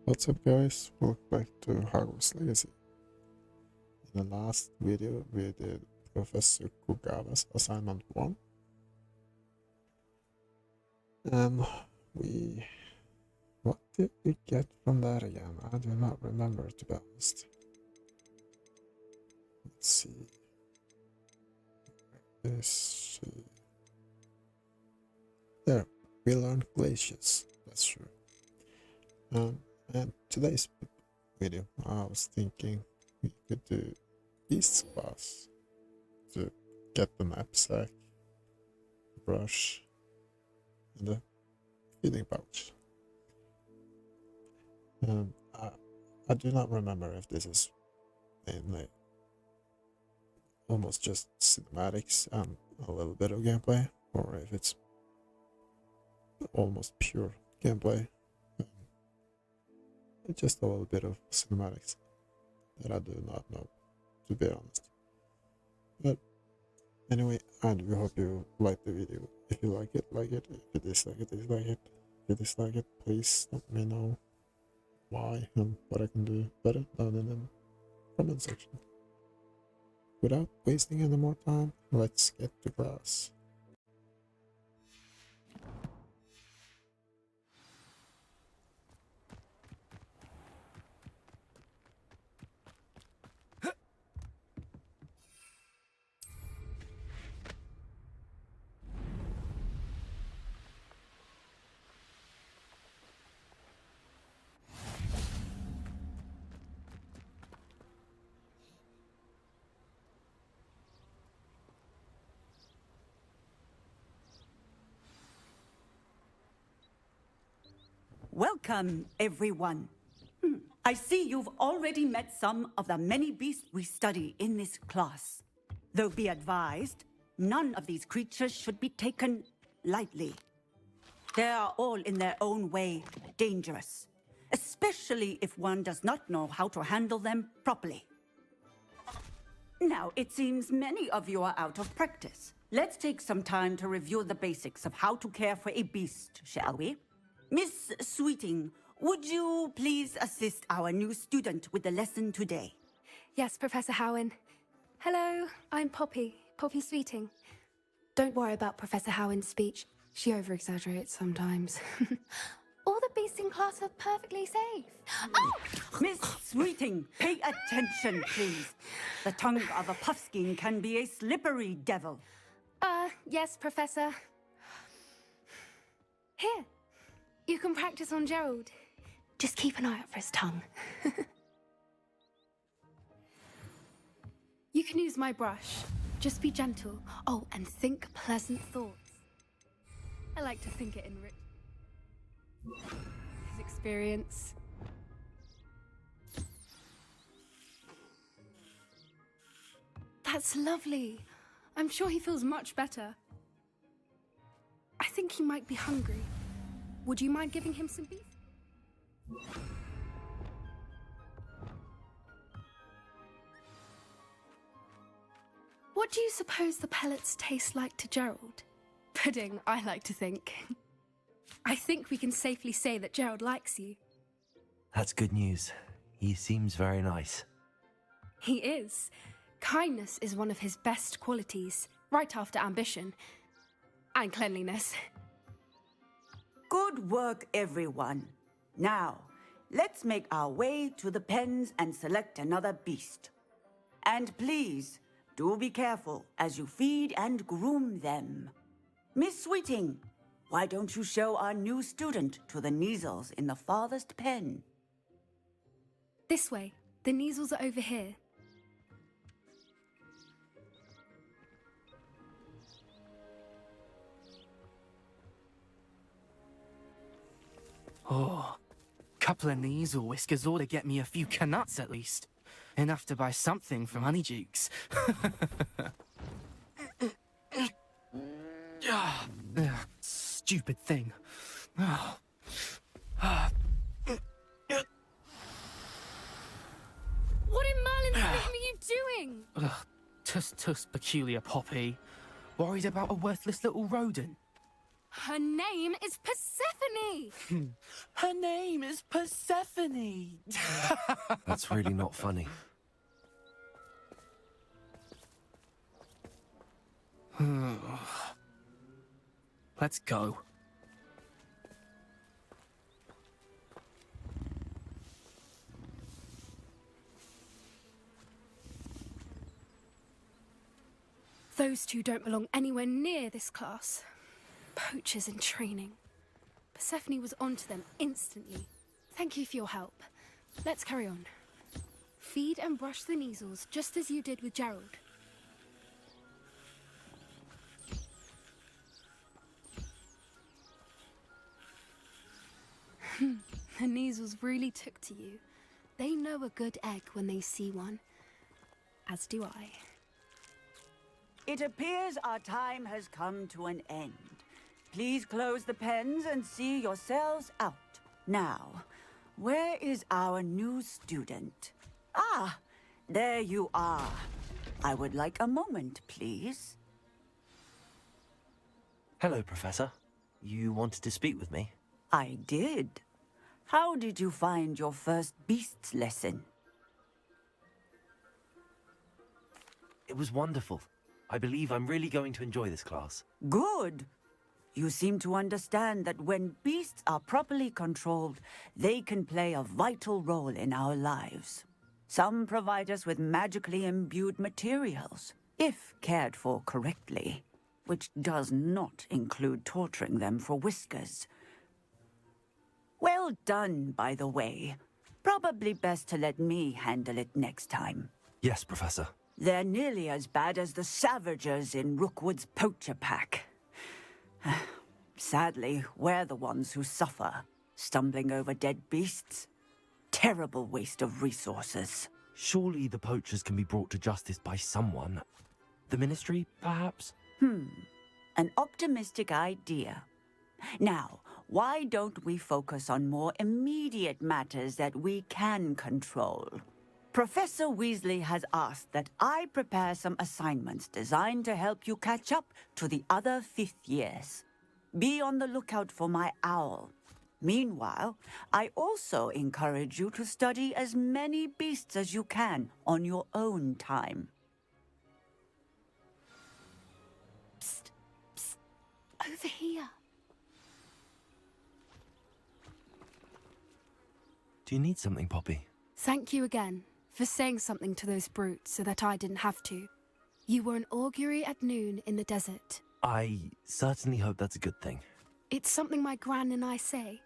What's up guys, welcome back to Hogwarts Legacy. In the last video we did Professor Kugava's assignment 1. And what did we get from that again? I do not remember, to be honest. Let's see. There, we learned glaciers, that's true. And today's video, I was thinking we could do Beast class to get the knapsack, brush, and the feeding pouch. And I do not remember if this is mainly almost just cinematics and a little bit of gameplay, or if it's almost pure gameplay. Just a little bit of cinematics that I do not know, to be honest. But anyway, I do hope you like the video. If you like it, like it. If you dislike it, dislike it. If you dislike it, please let me know why and what I can do better down in the comment section. Without wasting any more time, let's get to class. Welcome, everyone. I see you've already met some of the many beasts we study in this class. Though be advised, none of these creatures should be taken lightly. They are all in their own way dangerous, especially if one does not know how to handle them properly. Now, it seems many of you are out of practice. Let's take some time to review the basics of how to care for a beast, shall we? Miss Sweeting, would you please assist our new student with the lesson today? Yes, Professor Howen. Hello, I'm Poppy Sweeting. Don't worry about Professor Howen's speech. She over-exaggerates sometimes. All the beasts in class are perfectly safe. Oh! Miss Sweeting, pay attention, please. The tongue of a puffskein can be a slippery devil. Yes, Professor. Here. You can practice on Gerald. Just keep an eye out for his tongue. You can use my brush. Just be gentle. Oh, and think pleasant thoughts. I like to think it enrich his experience. That's lovely. I'm sure he feels much better. I think he might be hungry. Would you mind giving him some beef? What do you suppose the pellets taste like to Gerald? Pudding, I like to think. I think we can safely say that Gerald likes you. That's good news. He seems very nice. He is. Kindness is one of his best qualities, right after ambition. And cleanliness. Good work, everyone. Now, let's make our way to the pens and select another beast. And please, do be careful as you feed and groom them. Miss Sweeting, why don't you show our new student to the Neasels in the farthest pen? This way. The Neasels are over here. Oh, couple of Neasel whiskers ought to get me a few canuts at least. Enough to buy something from Honeydukes. Stupid thing. What in Merlin's name are you doing? Tuss, peculiar Poppy. Worried about a worthless little rodent. Her name is Persephone! Her name is Persephone! That's really not funny. Let's go. Those two don't belong anywhere near this class. Poachers in training. Persephone was onto them instantly. Thank you for your help. Let's carry on. Feed and brush the measles, just as you did with Gerald. The measles really took to you. They know a good egg when they see one. As do I. It appears our time has come to an end. Please close the pens and see yourselves out. Now, where is our new student? Ah, there you are. I would like a moment, please. Hello, Professor. You wanted to speak with me? I did. How did you find your first beasts lesson? It was wonderful. I believe I'm really going to enjoy this class. Good. You seem to understand that when beasts are properly controlled, they can play a vital role in our lives. Some provide us with magically imbued materials, if cared for correctly, which does not include torturing them for whiskers. Well done, by the way. Probably best to let me handle it next time. Yes, Professor. They're nearly as bad as the Savagers in Rookwood's poacher pack. Sadly, we're the ones who suffer, stumbling over dead beasts. Terrible waste of resources. Surely the poachers can be brought to justice by someone. The Ministry, perhaps? An optimistic idea. Now, why don't we focus on more immediate matters that we can control? Professor Weasley has asked that I prepare some assignments designed to help you catch up to the other fifth years. Be on the lookout for my owl. Meanwhile, I also encourage you to study as many beasts as you can on your own time. Psst, psst, over here. Do you need something, Poppy? Thank you again for saying something to those brutes so that I didn't have to. You were an augury at noon in the desert. I certainly hope that's a good thing. It's something my gran and I say.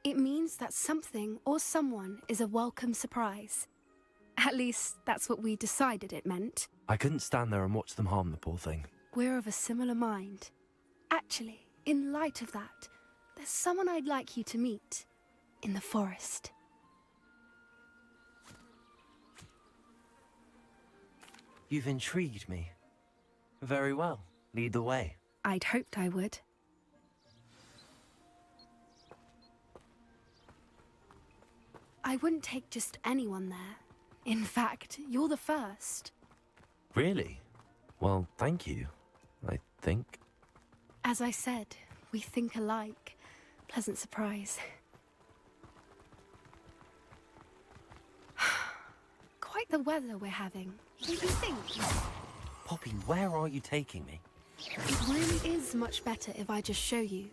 It means that something or someone is a welcome surprise. At least, that's what we decided it meant. I couldn't stand there and watch them harm the poor thing. We're of a similar mind. Actually, in light of that, there's someone I'd like you to meet. In the forest. You've intrigued me. Very well. Lead the way. I'd hoped I would. I wouldn't take just anyone there. In fact, you're the first. Really? Well, thank you, I think. As I said, we think alike. Pleasant surprise. Quite the weather we're having, don't you think? Poppy, where are you taking me? It really is much better if I just show you.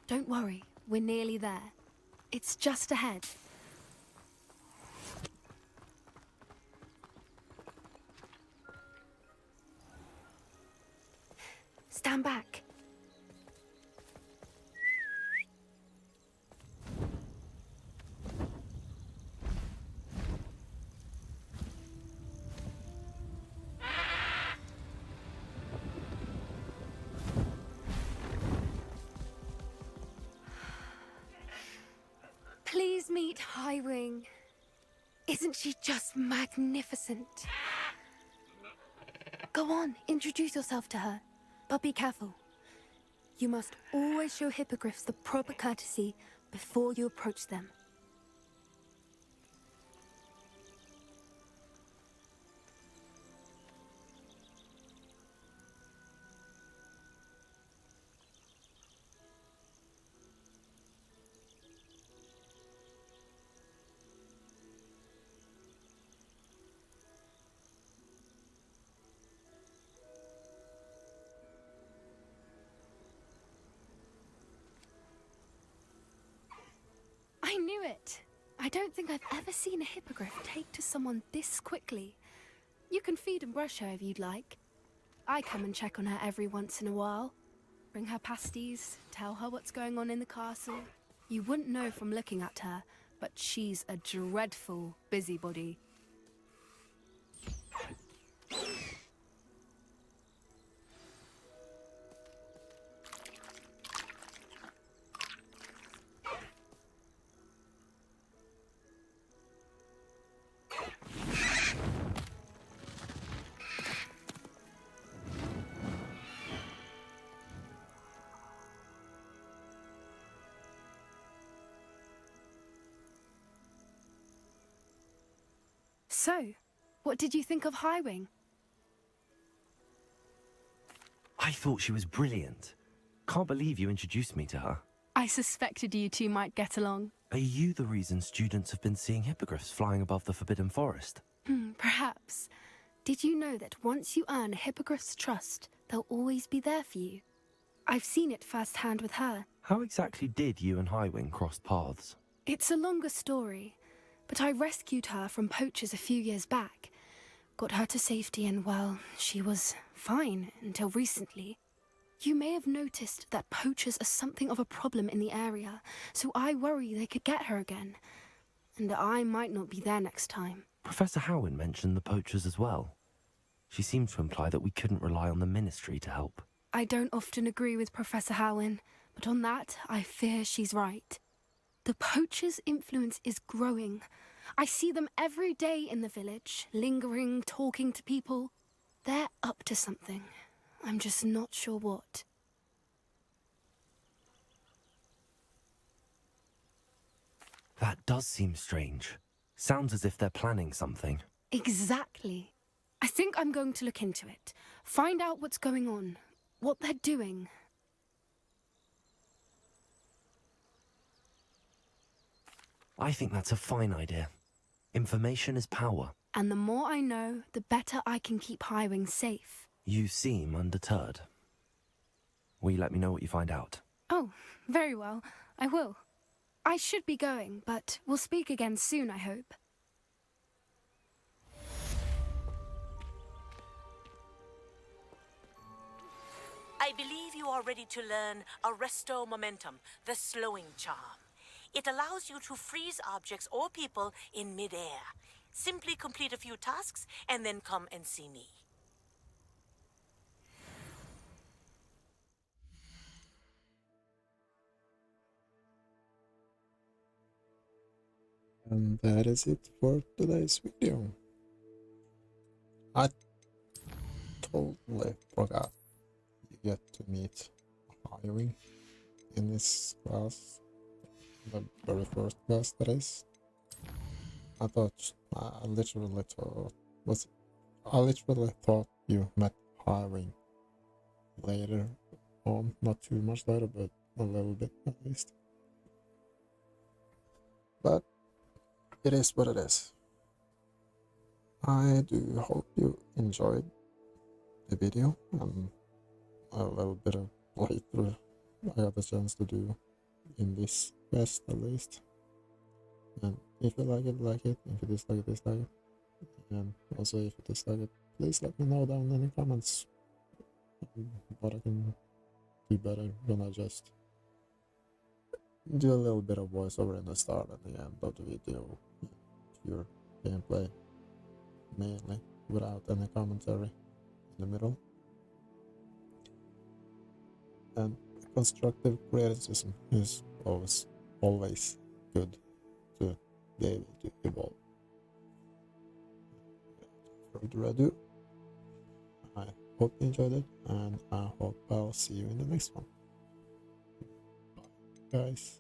Don't worry, we're nearly there. It's just ahead. Stand back. Please meet Highwing. Isn't she just magnificent? Go on, introduce yourself to her. But be careful. You must always show hippogriffs the proper courtesy before you approach them. I don't think I've ever seen a hippogriff take to someone this quickly. You can feed and brush her if you'd like. I come and check on her every once in a while. Bring her pasties, tell her what's going on in the castle. You wouldn't know from looking at her, but she's a dreadful busybody. So, what did you think of Highwing? I thought she was brilliant. Can't believe you introduced me to her. I suspected you two might get along. Are you the reason students have been seeing hippogriffs flying above the Forbidden Forest? Perhaps. Did you know that once you earn a hippogriff's trust, they'll always be there for you? I've seen it firsthand with her. How exactly did you and Highwing cross paths? It's a longer story, but I rescued her from poachers a few years back. Got her to safety and, well, she was fine until recently. You may have noticed that poachers are something of a problem in the area, so I worry they could get her again. And I might not be there next time. Professor Howin mentioned the poachers as well. She seemed to imply that we couldn't rely on the Ministry to help. I don't often agree with Professor Howin, but on that, I fear she's right. The poachers' influence is growing. I see them every day in the village, lingering, talking to people. They're up to something. I'm just not sure what. That does seem strange. Sounds as if they're planning something. Exactly. I think I'm going to look into it. Find out what's going on, what they're doing. I think that's a fine idea. Information is power. And the more I know, the better I can keep Highwing safe. You seem undeterred. Will you let me know what you find out? Oh, very well. I will. I should be going, but we'll speak again soon, I hope. I believe you are ready to learn Arresto Momentum, the slowing charm. It allows you to freeze objects or people in midair. Simply complete a few tasks and then come and see me. And that is it for today's video. I totally forgot you get to meet Highwing in this class, the very first class that is. I literally thought you met Highwing later on, not too much later, but a little bit at least. But it is what it is. I do hope you enjoyed the video and a little bit of playthrough I got the chance to do in this quest at least. And if you like it, like it. If you dislike it, dislike it. And also if you dislike it, please let me know down in the comments what I can do better when I just do a little bit of voiceover in the start and the end of the video. Pure gameplay mainly, without any commentary in the middle. And constructive criticism is always good to be able to evolve. Without further ado, I hope you enjoyed it, and I hope I'll see you in the next one. Bye, guys.